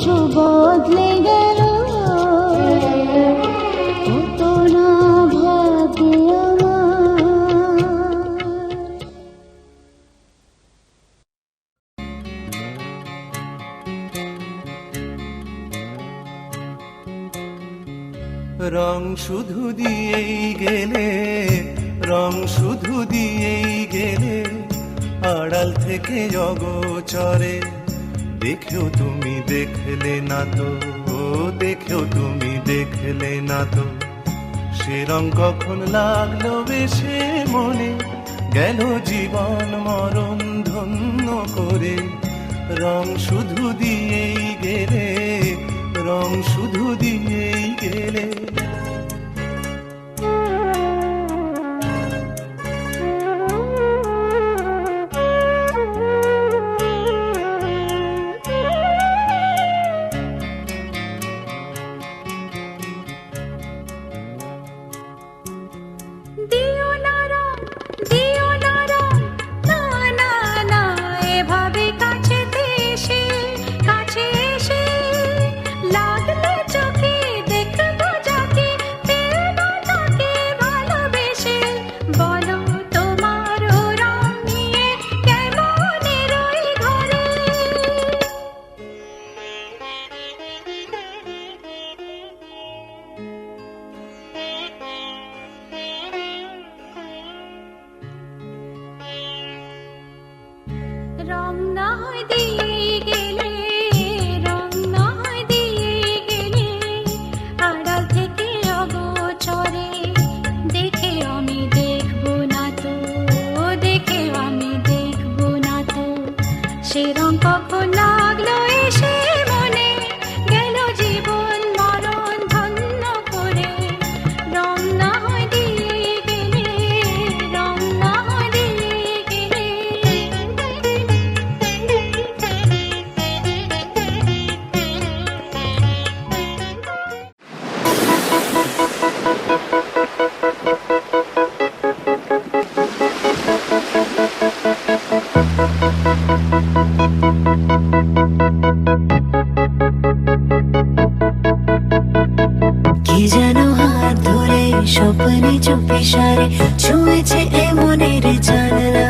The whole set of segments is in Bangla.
কিছু বদলে গেল, কত না ভাগ্যে আমার। রং শুধু দিয়েই গেলে, রং শুধু দিয়েই গেলে, আড়াল থেকে অগোচরে। দেখেও তুমি দেখলে না তো, দেখেও তুমি দেখলে না তো, সে রং কখন লাগলো বেশে মনে, গেল জীবন মরণ ধন্য করে। রং শুধু দিয়েই গেলে, রং শুধু দিয়েই গেলে। রং না হয় দিয়ে গেলে, রং না হয় দিয়ে গেলে, আড়াল থেকে অগোচরে। দেখে আমি দেখবো না তো, দেখে আমি দেখবো না তো, সে রং কখন লাগলো এসে মনে, গেল জীবন মরণ ধন্য করে। রং না হয় দিয়ে গেলে, রং না হয় দিয়ে গেলে। কি যেন হাত ধরে স্বপ্নে চুপি সারে ছুঁয়েছে এ মনের জানলা।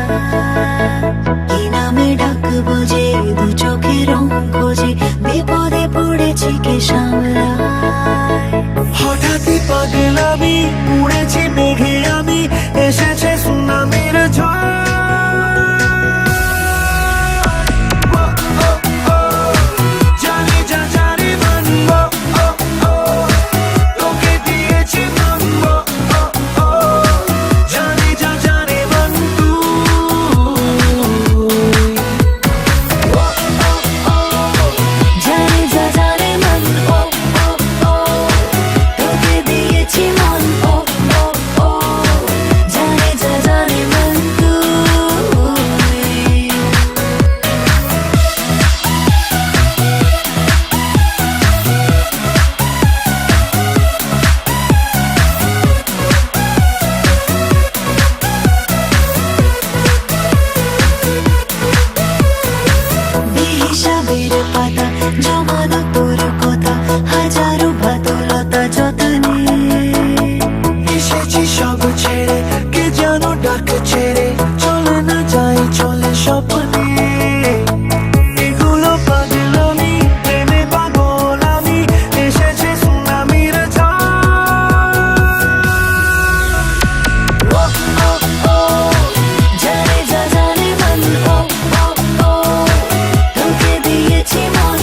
কি নামে ডাকবো যে দু চোখে রং খোঁজে, বিপদে পড়েছি কে সামলায়। হঠাৎই পাগলামি উড়েছি মেঘে আমি, এসেছে সুনামির ঝড়। জানি যা জানি মানব, তোকে দিয়েছি মানব। জানি যা জানি মানব, জানি যা জানে মন, তোকে দিয়েছি মন। জানি যা জানে মন তুই। বেহিসাবের পাতা জমানো তোর কথা, হাজারো বাতুলতা যতনে। এসেছি সব ছেড়ে, কে যেন ডাক ছেড়ে, চলে না যাই চলে স্বপ্নে। এগুলো পাগলামি, প্রেমে পাগল আমি, এসেছে সুনামির ঝড়। জানি যা জানে মন, তোকে দিয়েছি মন।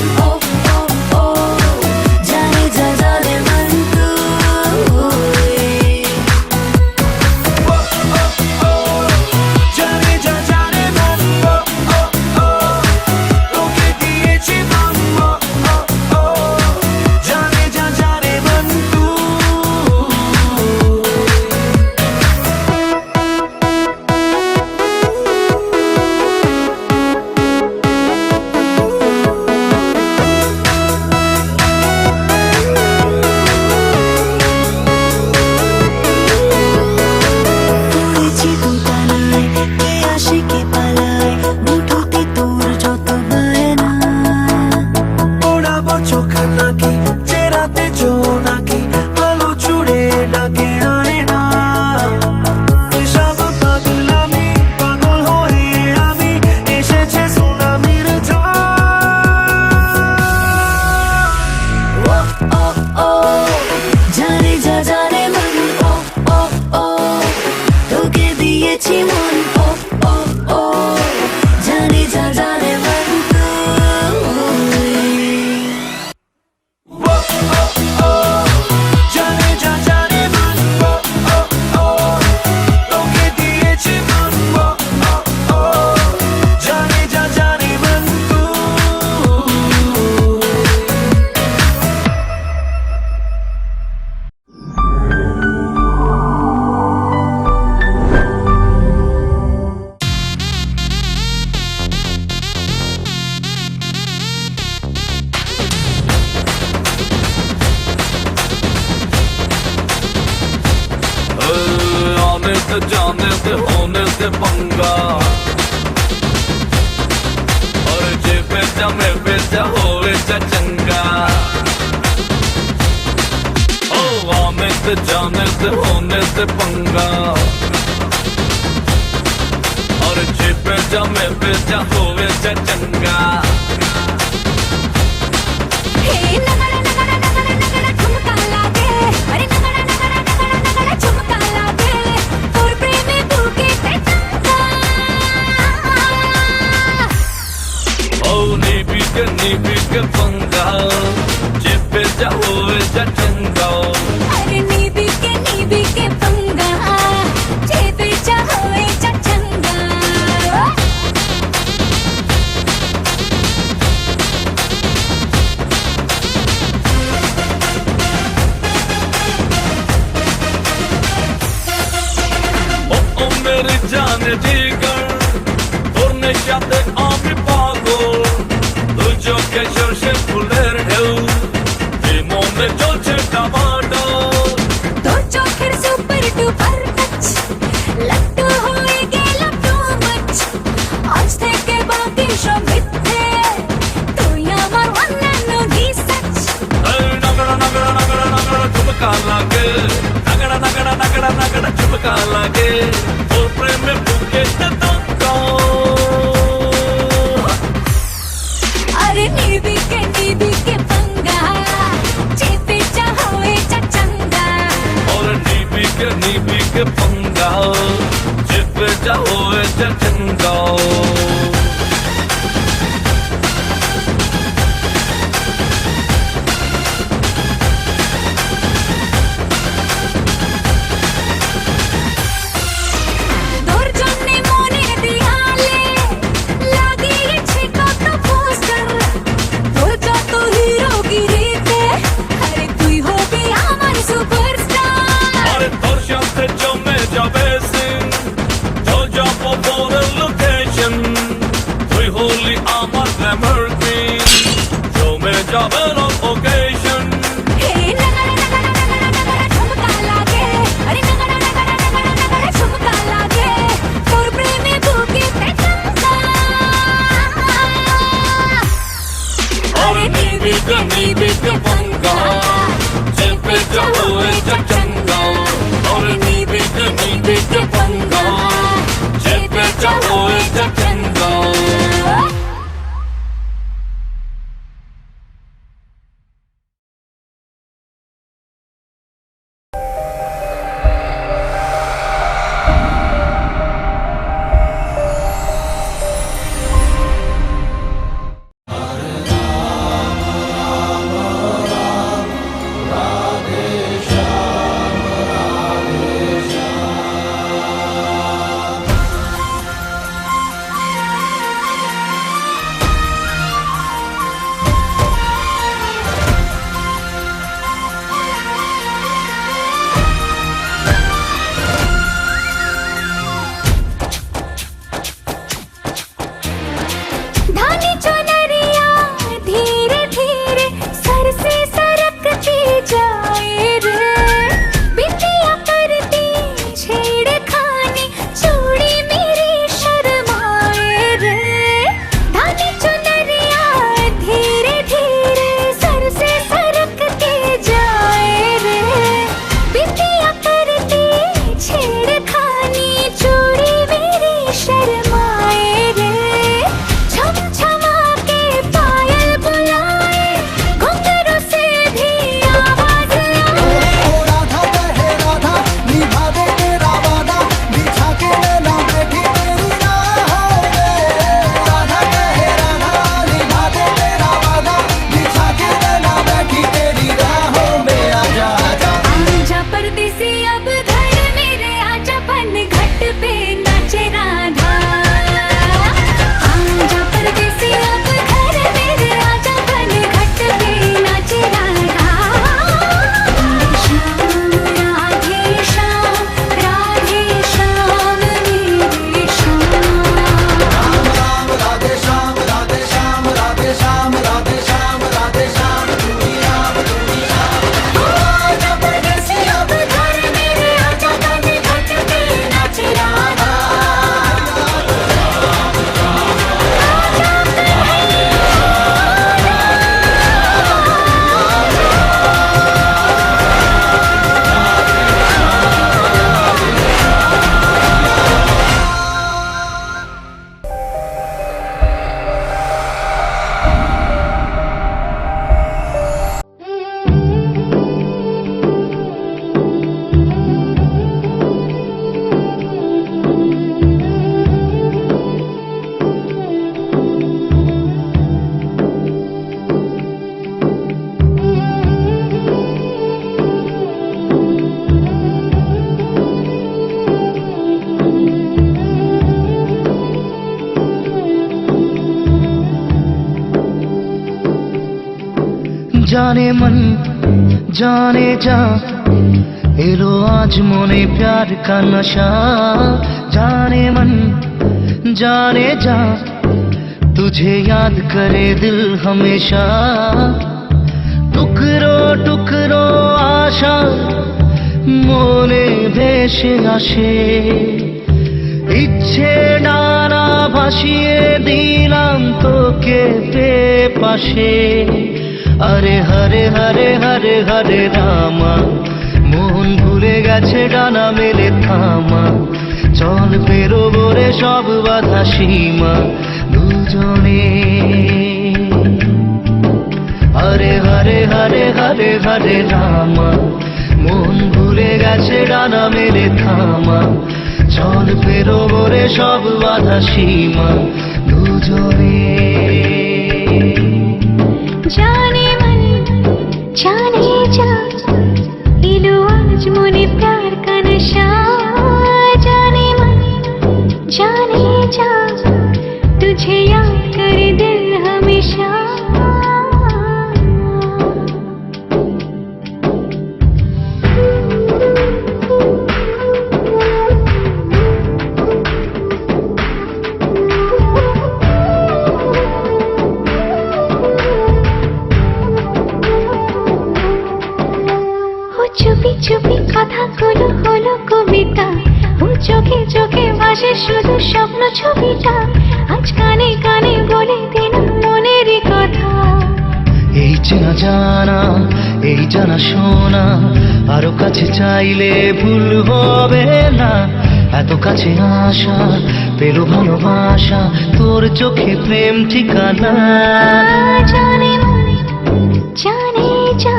से पंगा और जे बेचा में बेचा होवे चा चंगा ओ आने से जाने से होने से पंगा और जे बेचा में बेचा होवे चा चंगा हे नगड़ा नगड़ा नगड़ा नगड़ा ठुमका लागे अरे नगड़ा नगड़ा नगड़ा नगड़ा ठुमका लागे तोर प्रेमे भूखे ते तंगा ओ नी के पंगा जे बेचा होवे चा चंगा अरे नीबी के पंगा जे बेचा होए चा चंगा ओ मेरी जान जिगर তোর নেশাতে আমি পাগল তুই চোখে সর্ষে ফুলের ঢেউ এই মনে চলছে টামাটর তোর চোখের সুপার ডুপার টাচ লাট্টু হয়ে গেলাম টু মাচ আজ থেকে বাকি সব মিথ্যে তুই আমার অন্যান্য রিসার্চ এই নগড়া নগড়া নগড়া নগড়া ঝুমকা লাগে নগড়া নগড়া নগড়া নগড়া ঝুমকা লাগে তোর প্রেমে বুকেতে তঙ্কা अरे नीबी के पंगा जे बेचा होए चा चंगा और नीबी के पंगा जिप जाओ चंगा তোর জন্যে মনের দেয়ালে লাগিয়েছি কত পোস্টার তোর যত হিরোগিরিতে আরে তুই হবি আমার সুপারস্টার আরে তোর সাথে জমে যাবে সিন তো যাবো পরের লোকেশন তুই হলি আমার গ্ল্যামার কুইন জমে যাবে লোকেশন হে নগড়া নগড়া নগড়া নগড়া ঠুমকা লাগে আরে নগড়া নগড়া নগড়া নগড়া ঠুমকা লাগে তোর প্রেমে বুকে তে তঙ্গা और नीबी के पंगा जिप जाओ चंगा और नीबी के पंगा जिप जाओ चंगा जाने मन जाने जा एलो आज मोने प्यार का नशा जाने मन जाने जा तुझे याद करे दिल हमेशा टुकरो टुकरो आशा मोने भेসে আসে ইচ্ছে ডানা ভাসিয়ে দিলাম তোকে পাশে আরে হরে হরে হরে হরে রামা মন ভুলে গেছে ডানা মেলে থামা চল পেরোবো রে সব বাধা সীমা দুজনে হরে হরে হরে হরে হরে রামা মন ভুলে গেছে ডানা মেলে থামা চল পেরোবো রে সব বাধা সীমা দুজনে जाने मन जाने जा इलो आज मोने प्यार का नशा जाने मन जाने जा तुझे याद करे दिल हमेशा চুপি চুপি কথাগুলো হলো কবিতা ও চোখে চোখে ভাসে শুধু স্বপ্ন ছবিটা আজ কানে কানে বলে দিলাম মনের কথা এই চেনা জানা এই জানা শোনা আরো কাছে চাইলে ভুল হবে না এত কাছে আসা পেলো ভালোবাসা তোর চোখে প্রেম ঠিকানা जाने मन जाने जा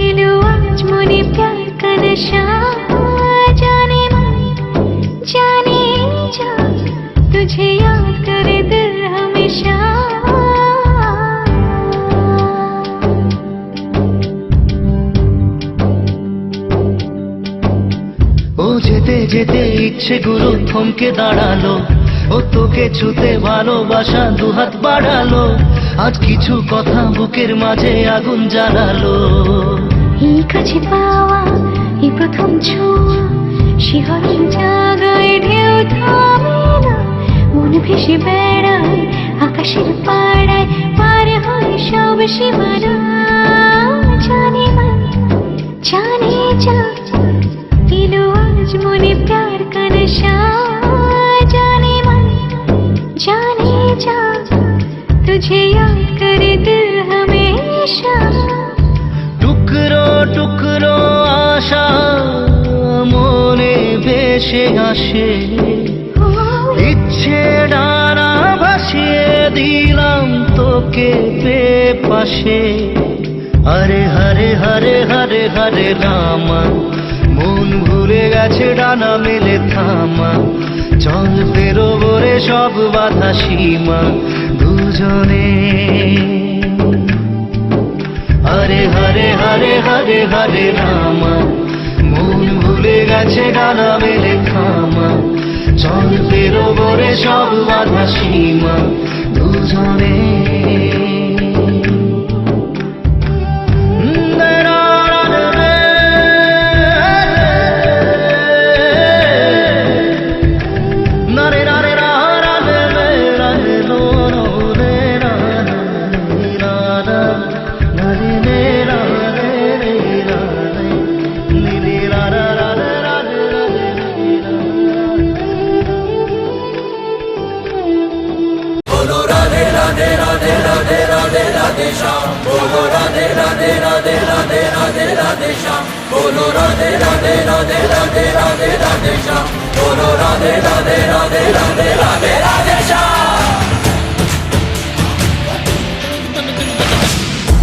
इलो आज मोने प्यार का नशा जाने मन जाने जा तुझे याद करे दिल हमेशा ও যেতে যেতে ইচ্ছেগুলো থমকে দাঁড়ালো ও তোকে ছুতে ভালোবাসা দুহাত বাড়ালো আজ কিছু কথা বুকের মাঝে আগুন জ্বালালো এই কাছে পাওয়া এই প্রথম ছোঁয়া শিহরণ জাগায় ঢেউ থামে না মন ভেসে বেড়ায় আকাশের পাড়ায় পার হয় সব সীমানা জানে मन जाने जा इलो आज मोने प्यार का नशा जाने मन जाने जा तुझे याद करे दिल हमेशा টুকরো টুকরো আশা মনে ভেসে আসে ইচ্ছে ডানা ভাসিয়ে দিলাম তোকে পাশে হরে হরে হরে হরে হরে রামা মন ভুলে গেছে ডানা মেলে থামা চল পেরোবো রে সব বাধা সীমা দুজনে হরে হরে হরে হরে হরে রামা মন ভুলে গেছে ডানা মেলে থামা চল পেরোবো রে সব বাধা সীমা দুজনে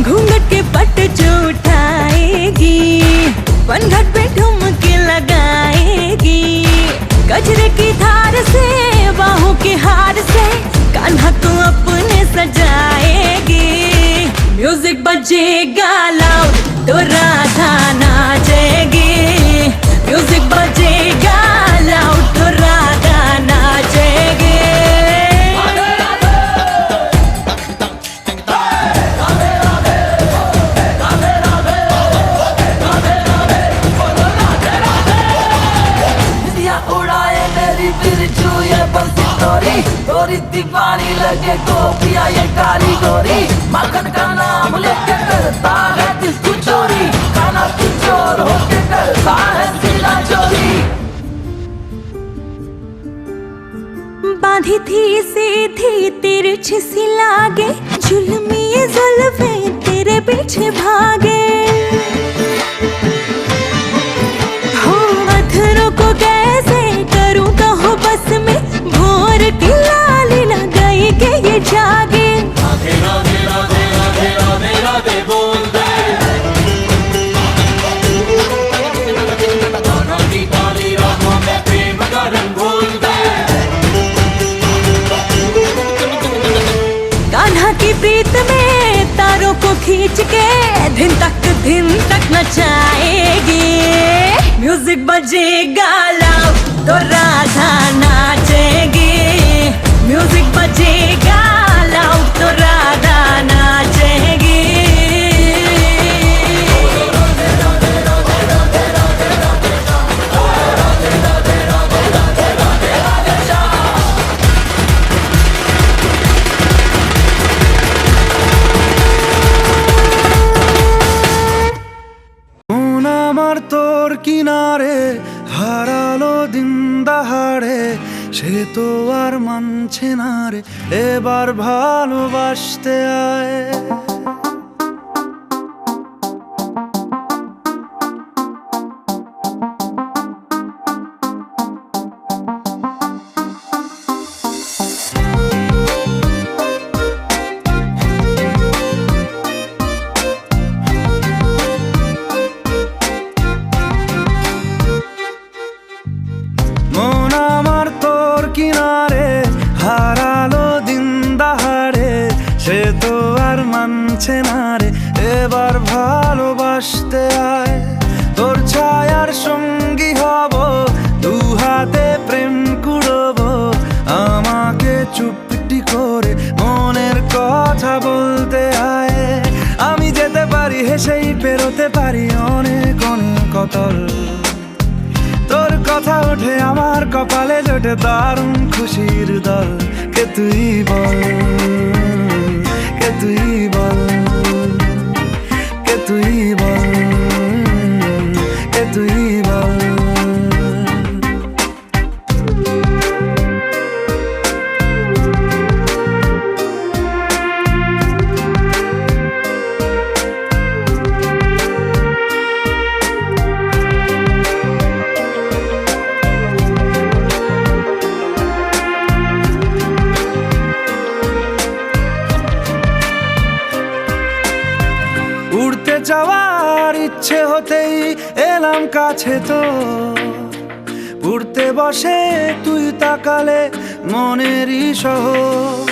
घूंघट के पट जो उठाएगी पनघट पे ठुमके लगाएगी गजरे की धार से बाहों के हार से कान्हा को अपने सजाएगी म्यूजिक बजेगा लाउड तो राधा नाचेगी म्यूजिक बजेगा लाउड तो राधा नाचेगी गोरी माखन का नाम लेके करता है दिल तू चोरी खाना तू चोर होके करता है सीना चोरी बांधी थी सीधी तिरछी सी लागे जुल्मी जुल्फे तेरे पीछे भागे हो अधरों को कैसे करूं कहो बस में भोर की लाली लगाई के ये जागे राधे राधे राधे राधे राधे राधे बोल दे गाना की ताली राहों में प्रेम का रंग घोल दे कान्हा की प्रीत में तारों को खींच के दिन तक नचाएगी म्यूजिक बजेगा लाउड तो राधा नाचेगी म्यूजिक बजेगा लाउड तो राधा नाचेगी আমার তোর কিনারে হারালো দিন দাহাড়ে সে তো আর মানছে না রে এবার ভালোবাসতে আয় মন আমার তোর কিনারে হারালো দিন দাহাড়ে সে তো আর মানছে না রে এবার ভালোবাসতে আয় তোর ছায়ার সঙ্গী হব দু হাতে প্রেম কুড়বো আমাকে চুপটি করে মনের কথা বলতে আয় আমি যেতে পারি হেসেই পেরোতে পারি অনেক অনেক অতল তোর কথা ওঠে আমার কপালে জোটে দারুণ খুশির দল কে তুই বল কে তুই বল কে তুই বল কে তুই বল উড়তে যাওয়ার ইচ্ছে হতেই এলাম কাছে তো উড়তে বসে তুই তাকালে মনেরই শহর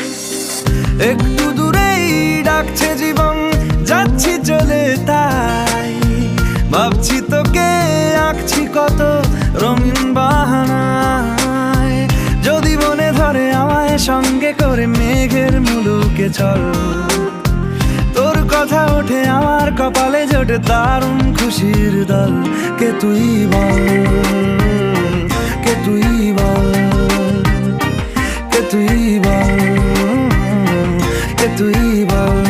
একটু দূরেই ডাকছে জীবন যাচ্ছি চলে তাই ভাবছি তোকে আঁকছি কত রঙিন বাহানায় যদি মনে ধরে আমায় সঙ্গে করে মেঘের মুলুকে চল তোর কথা ওঠে আমার কপালে জোটে দারুণ খুশির দল কে তুই বল কে তুই বল কে তুই বল কে তুই বল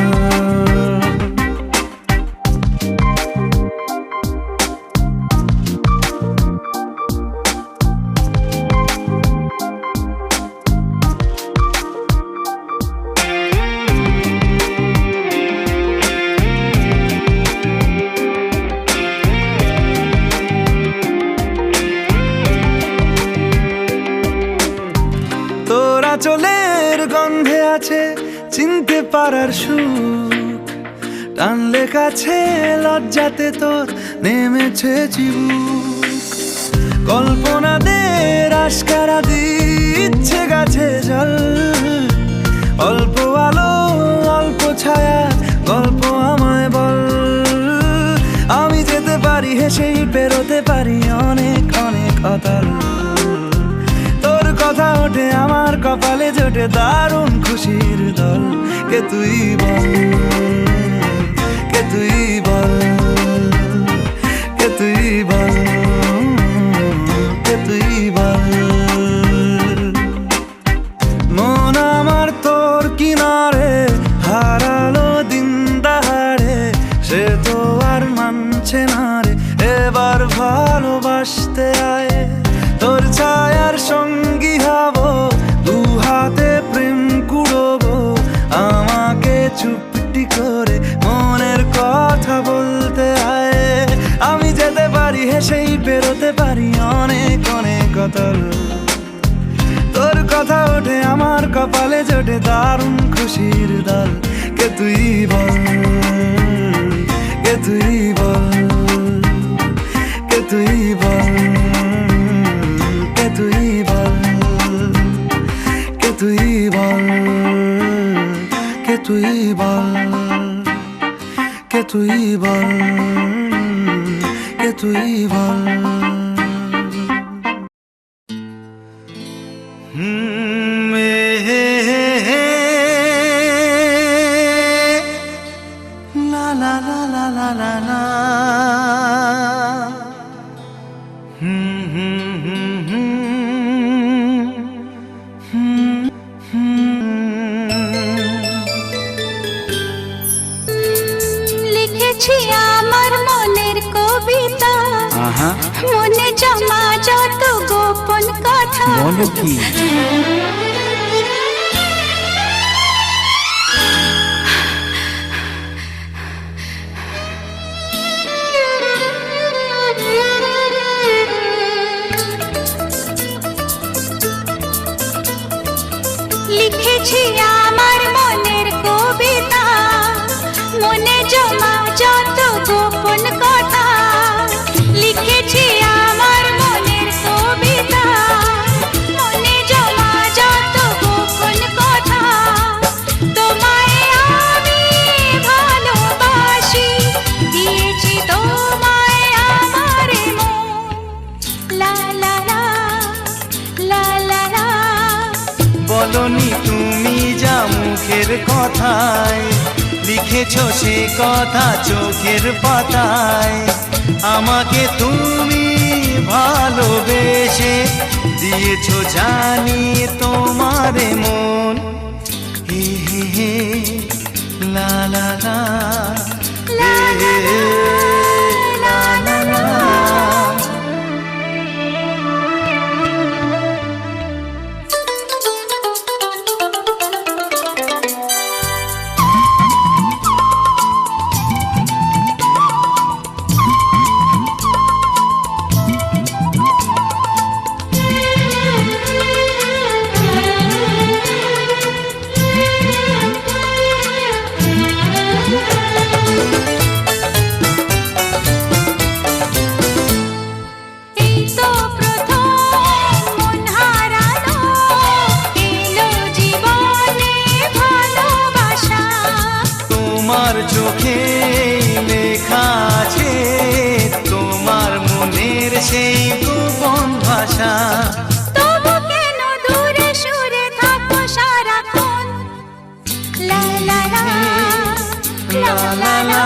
তোরা চলের গন্ধে আছে চিনতে পারার সুখ টানলে কাছে লজ্জাতে তোর নেমেছে চিবুক কল্পনাদের আশকারা দিচ্ছে গাছে জল অল্প আলো অল্প ছায়া গল্প আমায় বল আমি যেতে পারি হেসেই পেরোতে পারি অনেক অনেক অতল তোর কথা ওঠে আমার কপালে জোটে দারুণ খুশির দল কে তুই বল কে তুই বল কে তুই বল কে তুই বল মন আমার তোর কিনারে হার চুপটি করে মনের কথা বলতে আয়। আমি যেতে পারি হেসেই বেরোতে পারি অনেক অনেক অতল। তোর কথা ওঠে আমার কপালে জোটে দারুণ খুশির দল। কে তুই বল, কে তুই বল, কে তুই বল, কে তুই বল, কে তুই বল, কে তুই বল, কে তুই বল, কে তুই বল। La la la la la la la. লিখেছি আমার মনের কবিতা, মনে জমা যত গোপন কথা। বলো কি? লিখেছি আমার মনের কবিতা, মনে জমা যত গোপন কথা। লিখেছি আমার মনের কবিতা, মনে জমা যত গোপন কথা। তোমায় আমি ভালোবাসি, দিয়েছি তোমায় আমার মন। লা লা লা, লা লা লা। বলনি তুমি যা মুখের কথায়, লিখেছো সে কথা চোখের পাতায়। আমাকে তুমি ভালোবেসে দিয়েছো জানি তোমার মন। হে হে হে লা লা লা, হে হে হে লা লা লা। এই তো প্রথম মন হারানো, এলো জীবনে ভালোবাসা। তোমার চোখে লেখা আছে তোমার মনের সেই গোপন ভাষা। তবু কেন দূরে সরে থাকো সারাক্ষণ। লা লা লা, লা লা লা।